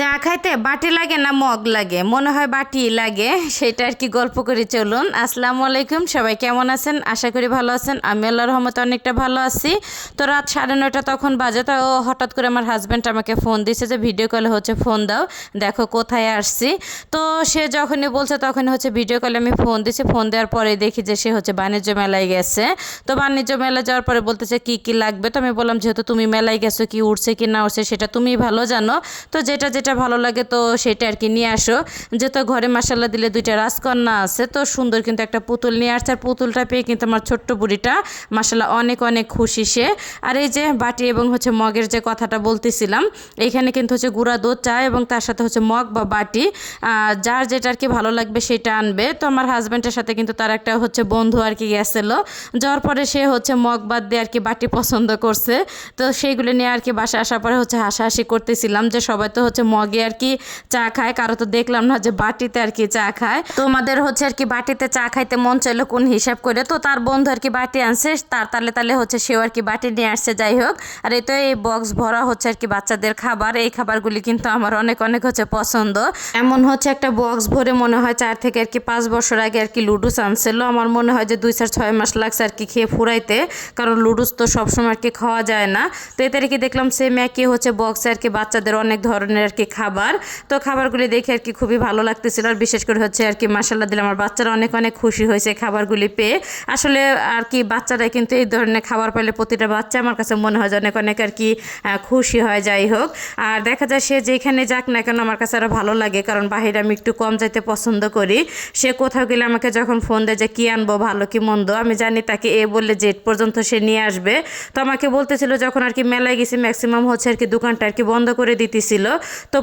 চা খাইতে বাটি লাগে না মগ লাগে? মনে হয় বাটি লাগে। সেটা আর কি গল্প করে চলুন। আসসালামু আলাইকুম, সবাই কেমন আছেন? আশা করি ভালো আছেন। আমি আল্লাহর রহমতে অনেকটা ভালো আছি। তো রাত 9:30 তখন বাজে। তো হঠাৎ করে আমার হাজব্যান্ড আমাকে ফোন দিছে যে ভিডিও কলে হচ্ছে ফোন দাও, দেখো কোথায় আসছি। তো সে যখনই বলছে তখনই হচ্ছে ভিডিও কলে আমি ফোন দিছি। ফোন দেওয়ার পরে দেখি যে সে হচ্ছে বাণিজ্য মেলায় গেছে। তো বাণিজ্য মেলায় যাওয়ার পরে বলতেছে কি কি লাগবে। তো আমি বললাম যেহেতু তুমি মেলায় গেছো, কি উঠছে কি না উঠছে সেটা তুমি ভালো জানো। তো যেটা যেটা ভালো লাগে তো সেটা আর কি নিয়ে আসো। যেহেতু ঘরে মাসাল্লাহ দিলে 2টা রাজকন্যা আছে, তো সুন্দর কিন্তু একটা পুতুল নিয়ে আসছে। আর পুতুলটা পেয়ে কিন্তু আমার ছোট্ট বুড়িটা মাসাল্লাহ অনেক অনেক খুশি সে। আর এই যে বাটি এবং হচ্ছে মগের যে কথাটা বলতেছিলাম, এইখানে কিন্তু হচ্ছে গুঁড়া দুধ চা এবং তার সাথে হচ্ছে মগ বা বাটি, যার যেটা আর কি ভালো লাগবে সেটা আনবে। তো আমার হাজব্যান্ডের সাথে কিন্তু তার একটা হচ্ছে বন্ধু আর কি গেছিলো। যাওয়ার পরে সে হচ্ছে মগ বাদ দিয়ে আর কি বাটি পছন্দ করছে। তো সেইগুলো নিয়ে আর কি বাসায় আসার পরে হচ্ছে হাসাহাসি করতেছিলাম যে সবাই তো হচ্ছে মগে আর কি চা খায়, কারো তো দেখলাম না যে বাটিতে আর কি চা খায়। তোমাদের হচ্ছে আর কি বাটিতে চা খাইতে মন চাইলো কোন হিসাব করে। তো তার বন্ধু আর কি বাটি আনছে, তার তালে তালে হচ্ছে সেও আর কি বাটি নিয়ে আসছে। যাই হোক, আর এই তো এই বক্স ভরা হচ্ছে আর কি বাচ্চাদের খাবার। এই খাবারগুলি কিন্তু আমার অনেক অনেক হচ্ছে পছন্দ। এমন হচ্ছে একটা বক্স ভরে মনে হয় 4 থেকে আর কি 5 বছর আগে আর কি লুডুস আনছিল। আমার মনে হয় যে 2-6 মাস লাগছে আর কি খেয়ে ফুরাইতে, কারণ লুডুস তো সবসময় আর কি খাওয়া যায় না। তো এতে আর কি দেখলাম সেম একই হচ্ছে বক্সে আর কি বাচ্চাদের অনেক ধরনের আর কি খাবার। তো খাবারগুলি দেখে আর কি খুবই ভালো লাগতেছিল। আর বিশেষ করে হচ্ছে আর কি মাসাল্লাহ দিলে আমার বাচ্চারা অনেক অনেক খুশি হয়েছে খাবারগুলি পেয়ে। আসলে আর কি বাচ্চারা কিন্তু এই ধরনের খাবার পেলে প্রতিটা বাচ্চা আমার কাছে মনে হয় যে অনেক অনেক আর কি খুশি হয়। যাই হোক, আর দেখা যায় সে যেখানে যাক না কেন আমার কাছে আরও ভালো লাগে, কারণ বাহিরে আমি একটু কম যাইতে পছন্দ করি। সে কোথাও গেলে আমাকে যখন ফোন দেয় যে কী আনবো ভালো কি মন্দ, আমি জানি তাকে বললে জেট পর্যন্ত সে নিয়ে আসবে। তো আমাকে বলতেছিল যখন আর কি মেলায় গেছি ম্যাক্সিমাম হচ্ছে আর কি দোকানটা আর কি বন্ধ করে দিতেছিল। তো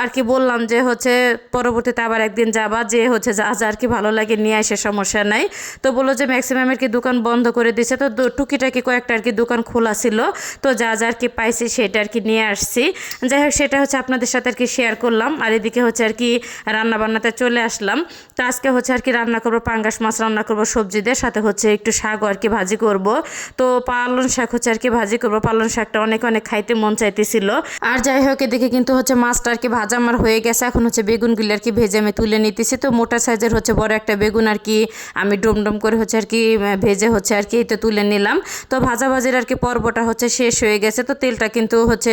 আর কি বললাম যে হচ্ছে পরবর্তীতে আবার একদিন যাবা, যে হচ্ছে যা যা আর কি ভালো লাগে নিয়ে আসে, সমস্যা নাই। তো বললো যে ম্যাক্সিমাম আর কি দোকান বন্ধ করে দিছে, তো টুকিটাকি কয়েকটা আর কি দোকান খোলা ছিল। তো যা যা আর কি পাইছি সেটা আর কি নিয়ে আসছি। যাই হোক, সেটা হচ্ছে আপনাদের সাথে আর কি শেয়ার করলাম। আর এদিকে হচ্ছে আর কি রান্না বান্নাতে চলে আসলাম। তো আজকে হচ্ছে আর কি রান্না করবো পাঙ্গাস মাছ রান্না করবো সবজিদের সাথে, হচ্ছে একটু শাক আর কি ভাজি করব। তো পালং শাক হচ্ছে আর কি ভাজি করবো। পালং শাকটা অনেক অনেক খাইতে মন চাইতেছিল। আর যাই হোক, এদিকে কিন্তু হচ্ছে মাছটা আর কি ভাজা আমার হয়ে গেছে। এখন হচ্ছে বেগুনগুলি আর কি ভেজে আমি তুলে নিতেছি। তো মোটা সাইজের হচ্ছে বড় একটা বেগুন আর কি আমি ডুমডুম করে হচ্ছে আর কি ভেজে হচ্ছে আর কি তো তুলে নিলাম। তো ভাজাভাজির আর কি পর্বটা হচ্ছে শেষ হয়ে গেছে। তো তেলটা কিন্তু হচ্ছে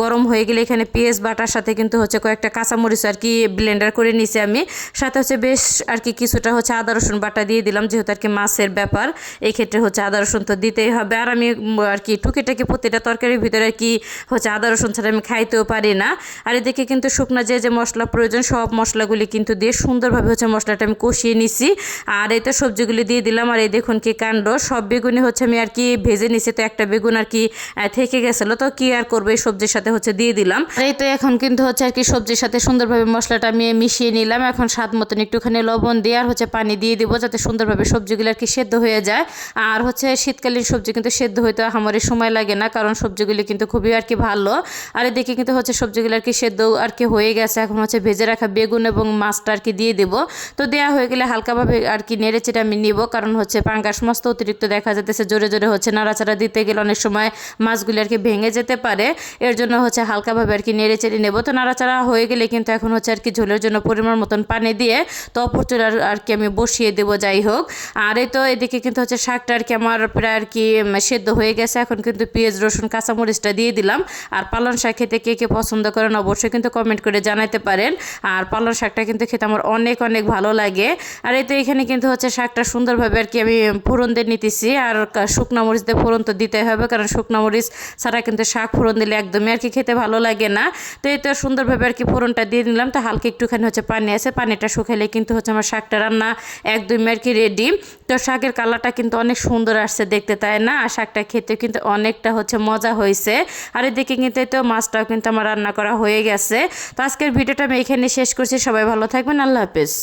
গরম হয়ে গেলে এখানে পেঁয়াজ বাটার সাথে কিন্তু হচ্ছে কয়েকটা কাঁচামরিচ আর কি ব্লেন্ডার করে নিছি আমি। সাথে হচ্ছে বেশ আর কি কিছুটা হচ্ছে আদা রসুন বাটা দিয়ে দিলাম, যেহেতু আর কি মাছের ব্যাপার, এই ক্ষেত্রে হচ্ছে আদা রসুন তো দিতেই হবে। আর আমি আর কি টুকিটাকি প্রতিটা তরকারির ভিতরে আর কি হচ্ছে আদা রসুন ছাড়া আমি খাইতেও পারি না। আর এদিকে কিন্তু শুকনা যে যে মশলা প্রয়োজন সব মশলাগুলি কিন্তু দিয়ে সুন্দরভাবে হচ্ছে মশলাটা আমি কষিয়ে নিছি। আর এই তো সবজিগুলি দিয়ে দিলাম। আর এই দেখুন কি কাণ্ড, সব বেগুনি হচ্ছে আমি আর কি ভেজে নিছি। তো একটা বেগুন আর কি থেকে গেছিলো, তো কি আর করবো, এই সবজির সাথে হচ্ছে দিয়ে দিলাম। এই তো এখন কিন্তু হচ্ছে আর কি সবজির সাথে সুন্দরভাবে মশলাটা আমি মিশিয়ে নিলাম। এখন স্বাদ মতন একটুখানি লবণ দিয়ে আর হচ্ছে পানি দিয়ে দিব, যাতে সুন্দরভাবে সবজিগুলো আর কি সেদ্ধ হয়ে যায়। আর হচ্ছে শীতকালীন সবজি কিন্তু সেদ্ধ হইতে আমার সময় লাগে না, কারণ সবজিগুলি কিন্তু খুবই আর কি ভালো। আর এদিকে কিন্তু হচ্ছে সবজিগুলো আর কি সেদ্ধ আর কি হয়ে গেছে। এখন হচ্ছে ভেজে রাখা বেগুন এবং মাছটা আর কি দিয়ে দেব। তো দেওয়া হয়ে গেলে হালকাভাবে আর কি নেড়ে চেড়ে আমি নিব, কারণ হচ্ছে পাঙ্গাস মাছ তো অতিরিক্ত দেখা যেতেছে জোরে জোরে হচ্ছে নাড়াচাড়া দিতে গেলে অনেক সময় মাছগুলি আর কি ভেঙে যেতে পারে। এর জন্য হচ্ছে হালকাভাবে আর কি নেড়ে চেড়ে নেব। তো নাড়াচাড়া হয়ে গেলে কিন্তু এখন হচ্ছে আর কি ঝোলের জন্য পরিমাণ মতন পানি দিয়ে তো অপর চুলা আর কি আমি বসিয়ে দেবো। যাই হোক, আর এই তো এদিকে কিন্তু হচ্ছে শাকটা আর কি আমার প্রায় আর কি সেদ্ধ হয়ে গেছে। এখন কিন্তু পেঁয়াজ রসুন কাঁচামরিচটা দিয়ে দিলাম। আর পালং শাক খেতে কে কে পছন্দ করেন অবশ্যই কিন্তু কমেন্ট করে জানাতে পারেন। আর পালং শাকটা কিন্তু খেতে আমার অনেক অনেক ভালো লাগে। আর এই তো এখানে কিন্তু হচ্ছে শাকটা সুন্দরভাবে আর কি আমি ফোড়ন দিয়ে নিতেছি। আর শুকনো মরিচ দিয়ে ফোড়ন তো দিতে হবে, কারণ শুকনো মরিচ ছাড়া কিন্তু শাক ফোড়ন দিলে একদমই আর কি খেতে ভালো লাগে না। তো এই তো সুন্দরভাবে আর কি ফোড়নটা দিয়ে নিলাম। তো হালকা একটুখানি হচ্ছে পানি আছে, পানিটা শুকাইলে কিন্তু হচ্ছে আমার শাকটা রান্না একদমই আর কি রেডি। তো শাকের কালারটা কিন্তু অনেক সুন্দর আসছে দেখতে, তাই না? আর শাকটা খেতে কিন্তু অনেকটা হচ্ছে মজা হয়েছে। আর এদিকে কিন্তু তো মাছটাও কিন্তু আমার রান্না করা হয়ে গেছে। তো আজকের ভিডিওটা আমি এখানে শেষ করছি। সবাই ভালো থাকবেন, আল্লাহ হাফেজ।